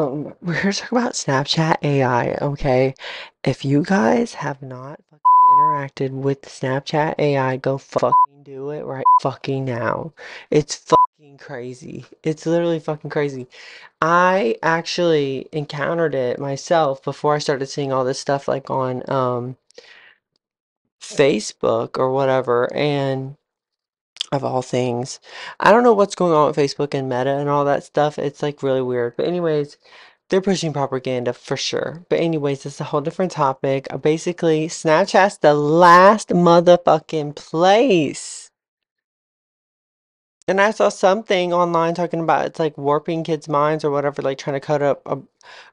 We're here to talk about Snapchat AI, okay? If you guys have not fucking interacted with Snapchat AI, go fucking do it right fucking now. It's fucking crazy. It's literally fucking crazy. I actually encountered it myself before I started seeing all this stuff like on Facebook or whatever, and of all things. I don't know what's going on with Facebook and Meta and all that stuff. It's like really weird. But anyways, they're pushing propaganda for sure. But anyways, it's a whole different topic. Basically, Snapchat's the last motherfucking place. And I saw something online talking about it's like warping kids' minds or whatever, like trying to cut up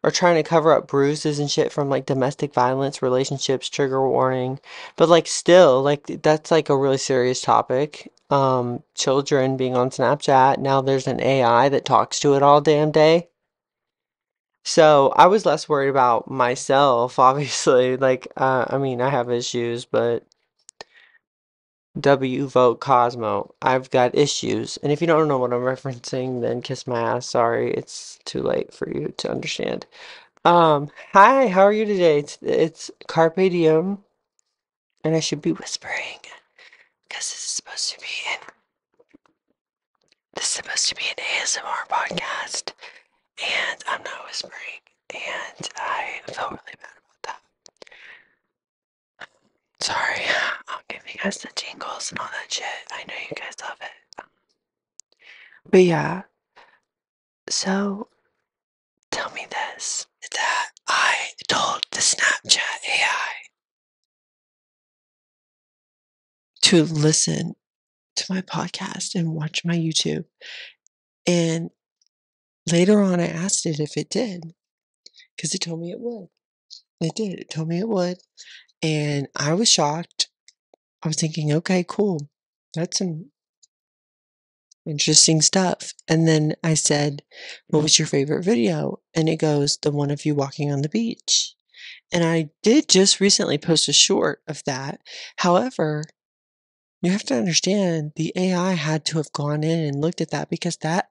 or trying to cover up bruises and shit from like domestic violence, relationships, trigger warning. But like still, like that's like a really serious topic. Children being on Snapchat. Now there's an AI that talks to it all damn day. So I was less worried about myself, obviously. Like, I mean, I have issues, but W vote Cosmo. I've got issues. And if you don't know what I'm referencing, then kiss my ass. Sorry, it's too late for you to understand. Hi, how are you today? It's Carpe Diem, and I should be whispering because this is supposed to be an ASMR podcast, and I'm not whispering, and I felt really bad about that. Sorry, I'm giving you guys the jingles and all that shit. I know you guys love it. But yeah, so tell me this, that I told the Snapchat AI to listen to my podcast and watch my YouTube. And later on, I asked it if it did, because it told me it would. It did. It told me it would. And I was shocked. I was thinking, okay, cool. That's some interesting stuff. And then I said, what was your favorite video? And it goes, the one of you walking on the beach. And I did just recently post a short of that. However, you have to understand the AI had to have gone in and looked at that because that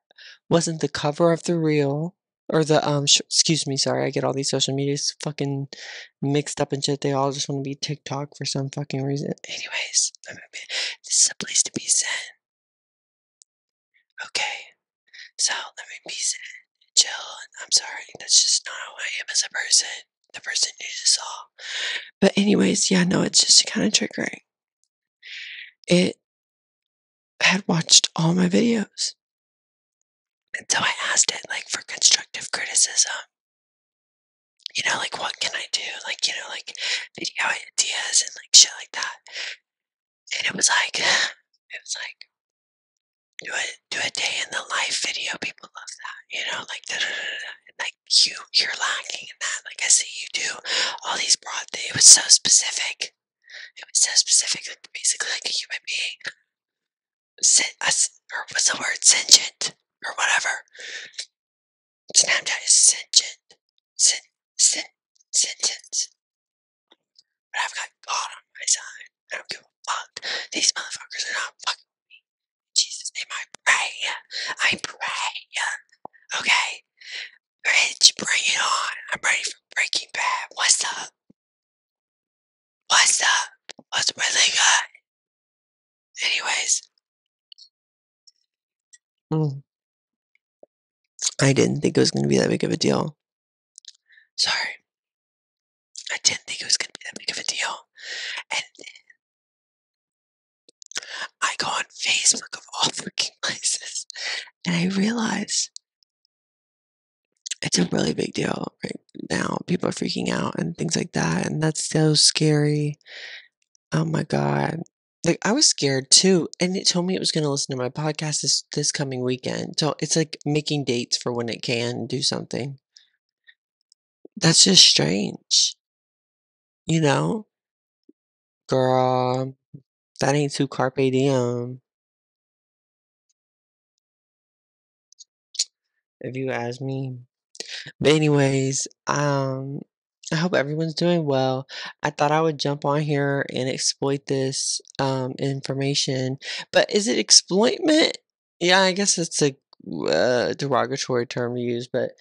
wasn't the cover of the reel or the excuse me, sorry, I get all these social medias fucking mixed up and shit. They all just want to be TikTok for some fucking reason. Anyways, this is a place to be zen. Okay, so let me be zen and chill. And I'm sorry, that's just not who I am as a person. The person you just saw. But anyways, yeah, no, it's just kind of triggering. It had watched all my videos. And so I asked it like for constructive criticism. You know, like what can I do? Like, you know, like video ideas and like shit like that. And do a day in the life video. People love that, you know, like like you're lacking in that. Like I see you do all these broad things. It was so specific. It was so specific, like basically like a human being. Or what's the word? Sentient or whatever. Snapchat is sentient. Sentence. But I've got God on my side. I don't give a fuck. These motherfuckers are not fucking with me. In Jesus' name, I pray. I pray. Okay. Rich, bring it on. I'm ready for Breaking Bad. What's up? What's up? What's really good? Anyways. I didn't think it was going to be that big of a deal. Sorry. I didn't think it was going to be that big of a deal. And I go on Facebook of all freaking places, and I realize it's a really big deal right now. People are freaking out and things like that, and that's so scary. Oh my God. Like I was scared too, and it told me it was going to listen to my podcast this coming weekend. So it's like making dates for when it can do something. That's just strange, you know? Girl, that ain't too carpe diem, if you ask me. But anyways, I hope everyone's doing well. I thought I would jump on here and exploit this information. But is it exploitment? Yeah, I guess it's a derogatory term to use, but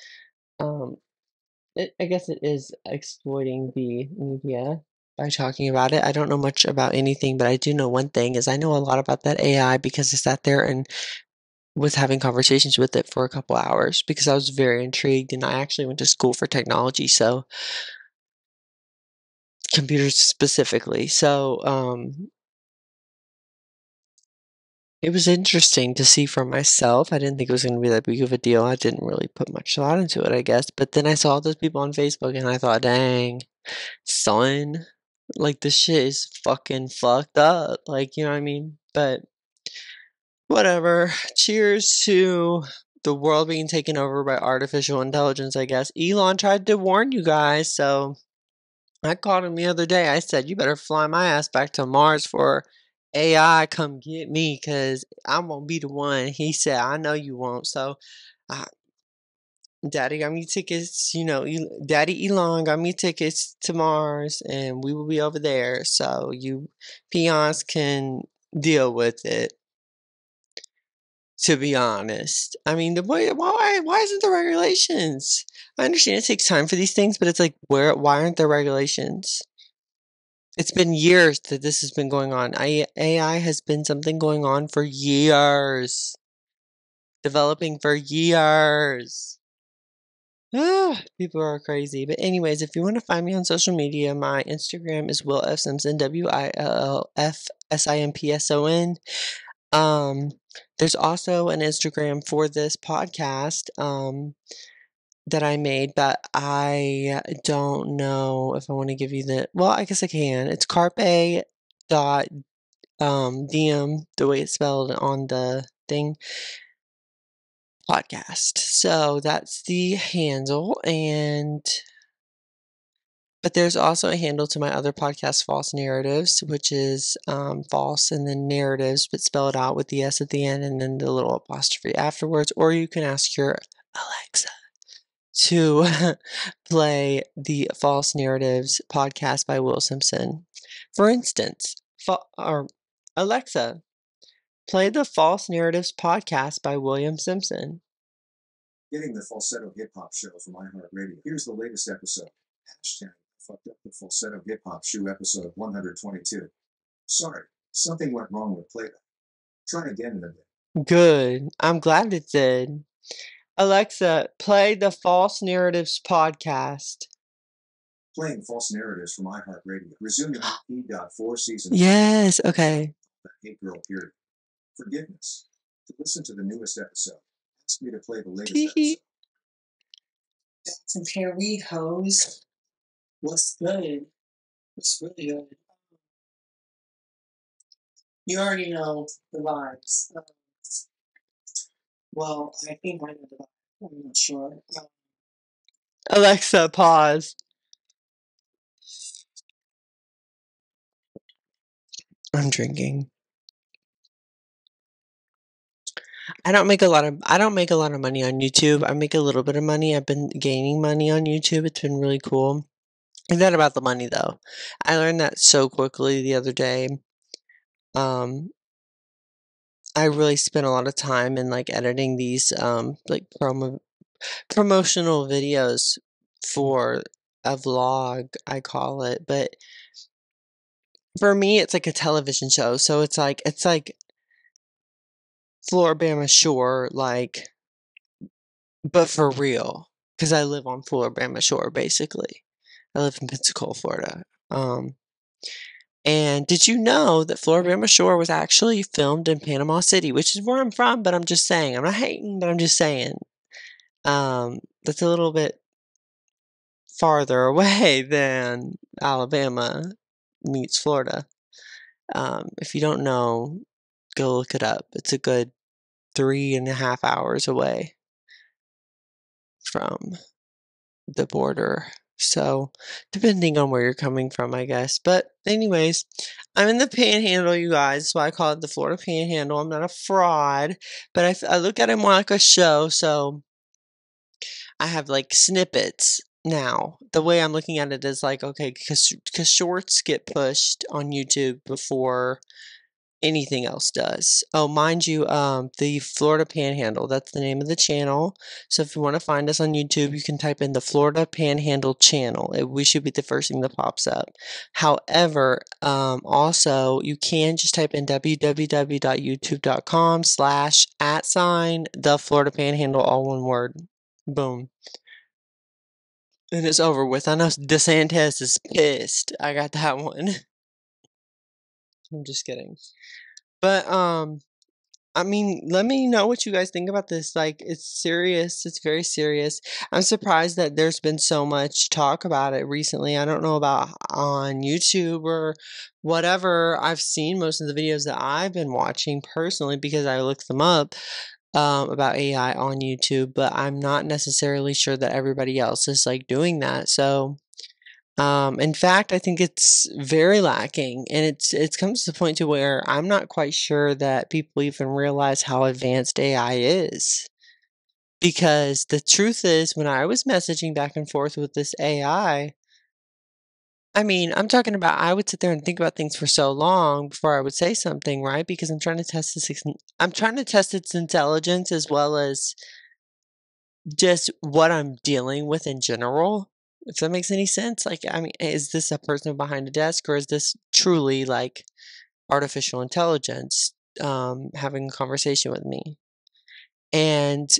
Um, I guess it is exploiting the media by talking about it. I don't know much about anything, but I do know one thing is I know a lot about that AI because I sat there and was having conversations with it for a couple hours because I was very intrigued, and I actually went to school for technology, so computers specifically. So, it was interesting to see for myself. I didn't think it was gonna be that big of a deal. I didn't really put much thought into it, I guess. But then I saw those people on Facebook and I thought, dang, son, like this shit is fucking fucked up. Like, you know what I mean? But whatever. Cheers to the world being taken over by artificial intelligence, I guess. Elon tried to warn you guys, so I called him the other day. I said, "You better fly my ass back to Mars for AI come get me, cause I won't be the one." He said, "I know you won't." So, uh, Daddy got me tickets. Daddy Elon got me tickets to Mars, and we will be over there. So you peons can deal with it. To be honest, I mean, the way why isn't there regulations? I understand it takes time for these things, but it's like, why aren't there regulations? It's been years that this has been going on. AI has been something going on for years, developing for years. People are crazy. But anyways, if you want to find me on social media, my Instagram is Will F Simpson, WILLFSIMPSON. Um, there's also an Instagram for this podcast. That I made, but I don't know if I want to give you well, I guess I can. It's carpe dot DM, the way it's spelled on the thing, podcast. So that's the handle, but there's also a handle to my other podcast, False Narratives, which is false and then narratives, but spelled out with the S at the end and then the little apostrophe afterwards. Or you can ask your Alexa to play the False Narratives podcast by Will Simpson. For instance, or Alexa, play the False Narratives podcast by William Simpson. Getting the falsetto hip hop show from iHeartRadio. Here's the latest episode. Hashtag fucked up the falsetto hip hop shoe episode 122. Sorry, something went wrong with playback. Try again in a bit. Good. I'm glad it did. Alexa, play the False Narratives podcast. Playing False Narratives from iHeartRadio. Resuming E.4 season. Yes, okay. Hate girl period. Forgiveness. To listen to the newest episode, ask me to play the latest episode. Some hair we hose. Looks good. Looks really good. You already know the vibes. Well, I think I know the vibes. I'm not sure. Alexa, pause. I'm drinking. I don't make a lot of money on YouTube. I make a little bit of money. I've been gaining money on YouTube. It's been really cool. It's not about the money though. I learned that so quickly the other day. I really spent a lot of time in like editing these like promotional videos for a vlog, I call it. But for me it's like a television show. So it's like Floribama Shore, like, but for real. Because I live on Floribama Shore, basically. I live in Pensacola, Florida. And did you know that Floribama Shore was actually filmed in Panama City, which is where I'm from, but I'm just saying. I'm not hating, but I'm just saying. That's a little bit farther away than Alabama meets Florida. If you don't know, go look it up. It's a good 3.5 hours away from the border. So, depending on where you're coming from, I guess. But anyways, I'm in the Panhandle, you guys. So I call it the Florida Panhandle. I'm not a fraud, but I look at it more like a show. So I have like snippets now. The way I'm looking at it is like, okay, because shorts get pushed on YouTube before anything else does. Oh, mind you, the Florida Panhandle, that's the name of the channel. So if you want to find us on YouTube, you can type in the Florida Panhandle channel. We should be the first thing that pops up. However, also you can just type in www.youtube.com/@ the Florida Panhandle, all one word. Boom. And it's over with. I know DeSantis is pissed. I got that one. I'm just kidding. But I mean, let me know what you guys think about this. Like, it's serious. It's very serious. I'm surprised that there's been so much talk about it recently. I don't know about on YouTube or whatever. I've seen most of the videos that I've been watching personally because I looked them up about AI on YouTube, but I'm not necessarily sure that everybody else is like doing that. So, in fact, I think it's very lacking, and it's come to the point to where I'm not quite sure that people even realize how advanced AI is. Because the truth is, when I was messaging back and forth with this I mean, I'm talking about I would sit there and think about things for so long before I would say something, right? Because I'm trying to test its intelligence as well as just what I'm dealing with in general, if that makes any sense. Like, I mean, is this a person behind a desk or is this truly like artificial intelligence having a conversation with me? And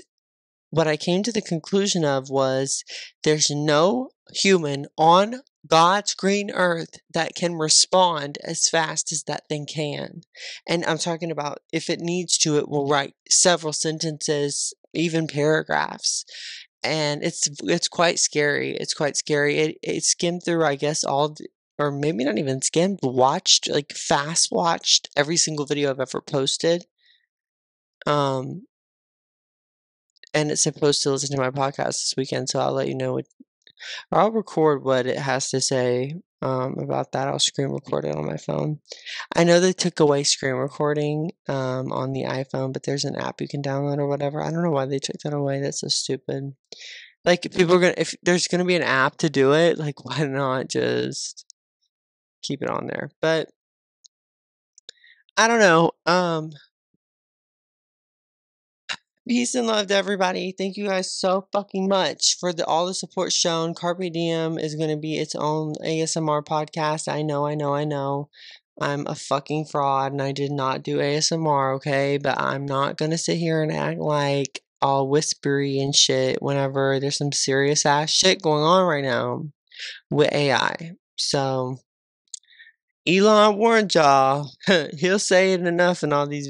what I came to the conclusion of was there's no human on God's green earth that can respond as fast as that thing can. And I'm talking about if it needs to, it will write several sentences, even paragraphs. And it's quite scary. It's quite scary. It skimmed through, I guess, or maybe not even skimmed, watched, like fast watched every single video I've ever posted. Um, and it's supposed to listen to my podcast this weekend, so I'll let you know or I'll record what it has to say about that. I'll screen record it on my phone. I know they took away screen recording on the iPhone, but there's an app you can download or whatever. I don't know why they took that away. That's so stupid. Like, if there's gonna be an app to do it, like, why not just keep it on there? But I don't know. Peace and love to everybody. Thank you guys so fucking much for all the support shown. Carpe Diem is going to be its own ASMR podcast. I know, I know, I know. I'm a fucking fraud and I did not do ASMR, okay? But I'm not going to sit here and act like all whispery and shit whenever there's some serious ass shit going on right now with AI. So, Elon warned y'all. He'll say it enough in all these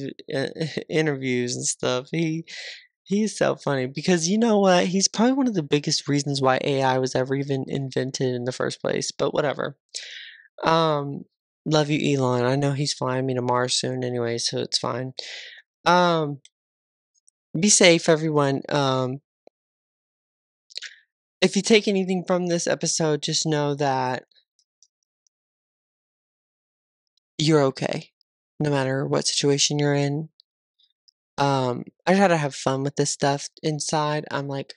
interviews and stuff. He's so funny because you know what? He's probably one of the biggest reasons why AI was ever even invented in the first place. But whatever. Um, love you, Elon. I know he's flying me to Mars soon anyway, so it's fine. Um, be safe, everyone. If you take anything from this episode, just know that you're okay, no matter what situation you're in. I try to have fun with this stuff inside. I'm like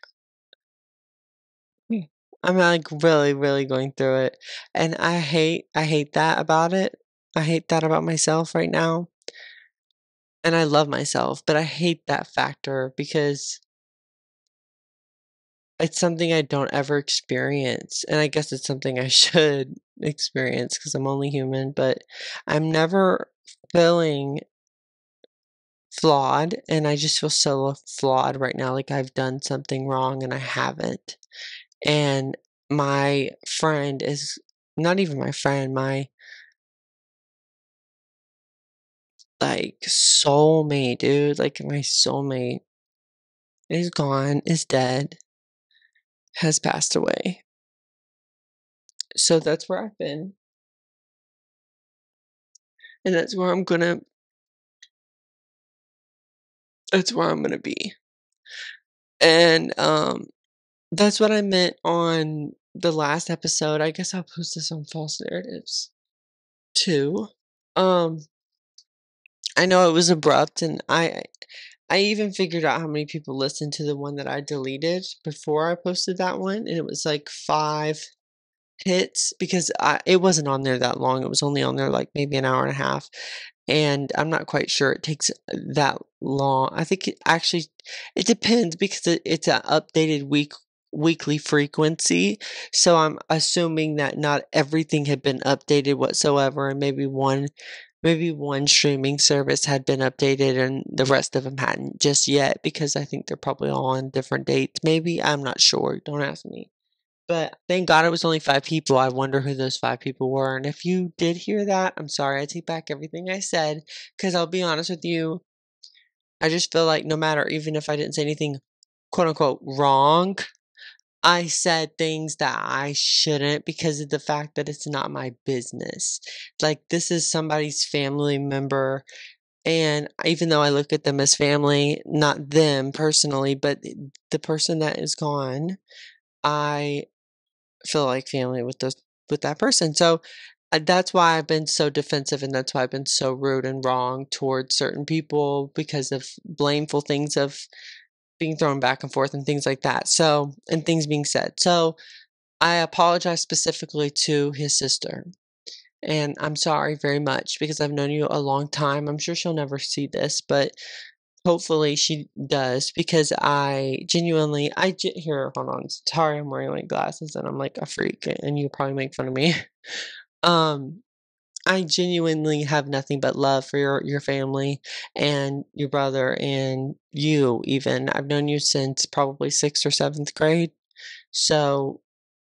really, really going through it. And I hate that about it. I hate that about myself right now. And I love myself, but I hate that factor because it's something I don't ever experience. And I guess it's something I should experience because I'm only human, but I'm never feeling flawed. And I just feel so flawed right now. Like I've done something wrong and I haven't. And my friend is not even my friend, my like soulmate, dude. Like my soulmate is gone, is dead, has passed away. So that's where I've been. And that's where I'm gonna be. And that's what I meant on the last episode. I guess I'll post this on false narratives too. Um I know it was abrupt and I even figured out how many people listened to the one that I deleted before I posted that one, and it was like 5 hits because it wasn't on there that long. It was only on there like maybe an hour and a half. and I'm not quite sure it takes that long. I think it depends because it's an updated weekly frequency, so I'm assuming that not everything had been updated whatsoever, and maybe one streaming service had been updated and the rest of them hadn't just yet, because I think they're probably all on different dates. Maybe, I'm not sure. Don't ask me. But thank God it was only 5 people. I wonder who those 5 people were, and if you did hear that, I'm sorry. I take back everything I said, because 'cause I'll be honest with you, I just feel like no matter, even if I didn't say anything quote unquote "wrong," I said things that I shouldn't because of the fact that it's not my business. Like, this is somebody's family member, and even though I look at them as family, not them personally, but the person that is gone, I feel like family with that person. So, that's why I've been so defensive, and that's why I've been so rude and wrong towards certain people because of blameful things of being thrown back and forth and things like that. So, and things being said. So, I apologize specifically to his sister. And I'm sorry very much because I've known you a long time. I'm sure she'll never see this, but hopefully she does, because here, hold on. Sorry, I'm wearing like glasses and I'm like a freak and you probably make fun of me. Um, I genuinely have nothing but love for your family and your brother and you even. I've known you since probably 6th or 7th grade. So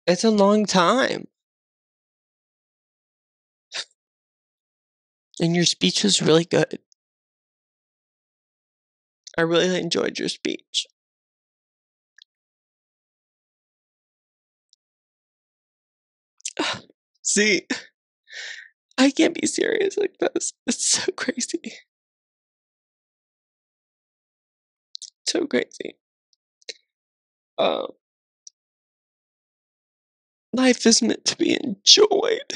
it's a long time. And your speech was really good. I really enjoyed your speech. See, I can't be serious like this. It's so crazy. So crazy. Um, Life is meant to be enjoyed.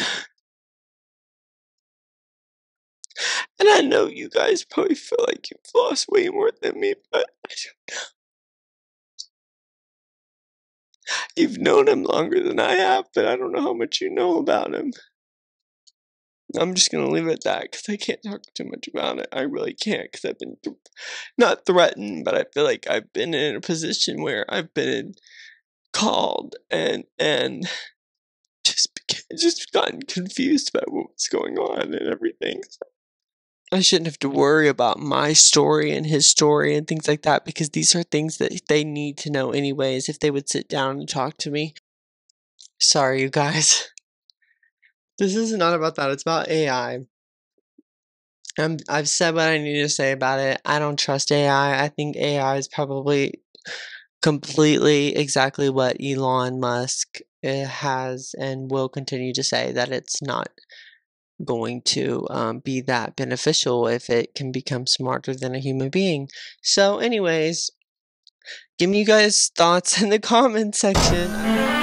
And I know you guys probably feel like you've lost way more than me, but you've known him longer than I have, but I don't know how much you know about him. I'm just gonna leave it at that because I can't talk too much about it. I really can't because I've been not threatened, but I feel like I've been in a position where I've been called and just gotten confused about what's going on and everything. So I shouldn't have to worry about my story and his story and things like that, because these are things that they need to know anyways if they would sit down and talk to me. Sorry, you guys. This is not about that. It's about AI. I've said what I need to say about it. I don't trust AI. I think AI is probably completely exactly what Elon Musk has and will continue to say, that it's not going to be that beneficial if it can become smarter than a human being. So, anyways, give me you guys thoughts in the comment section.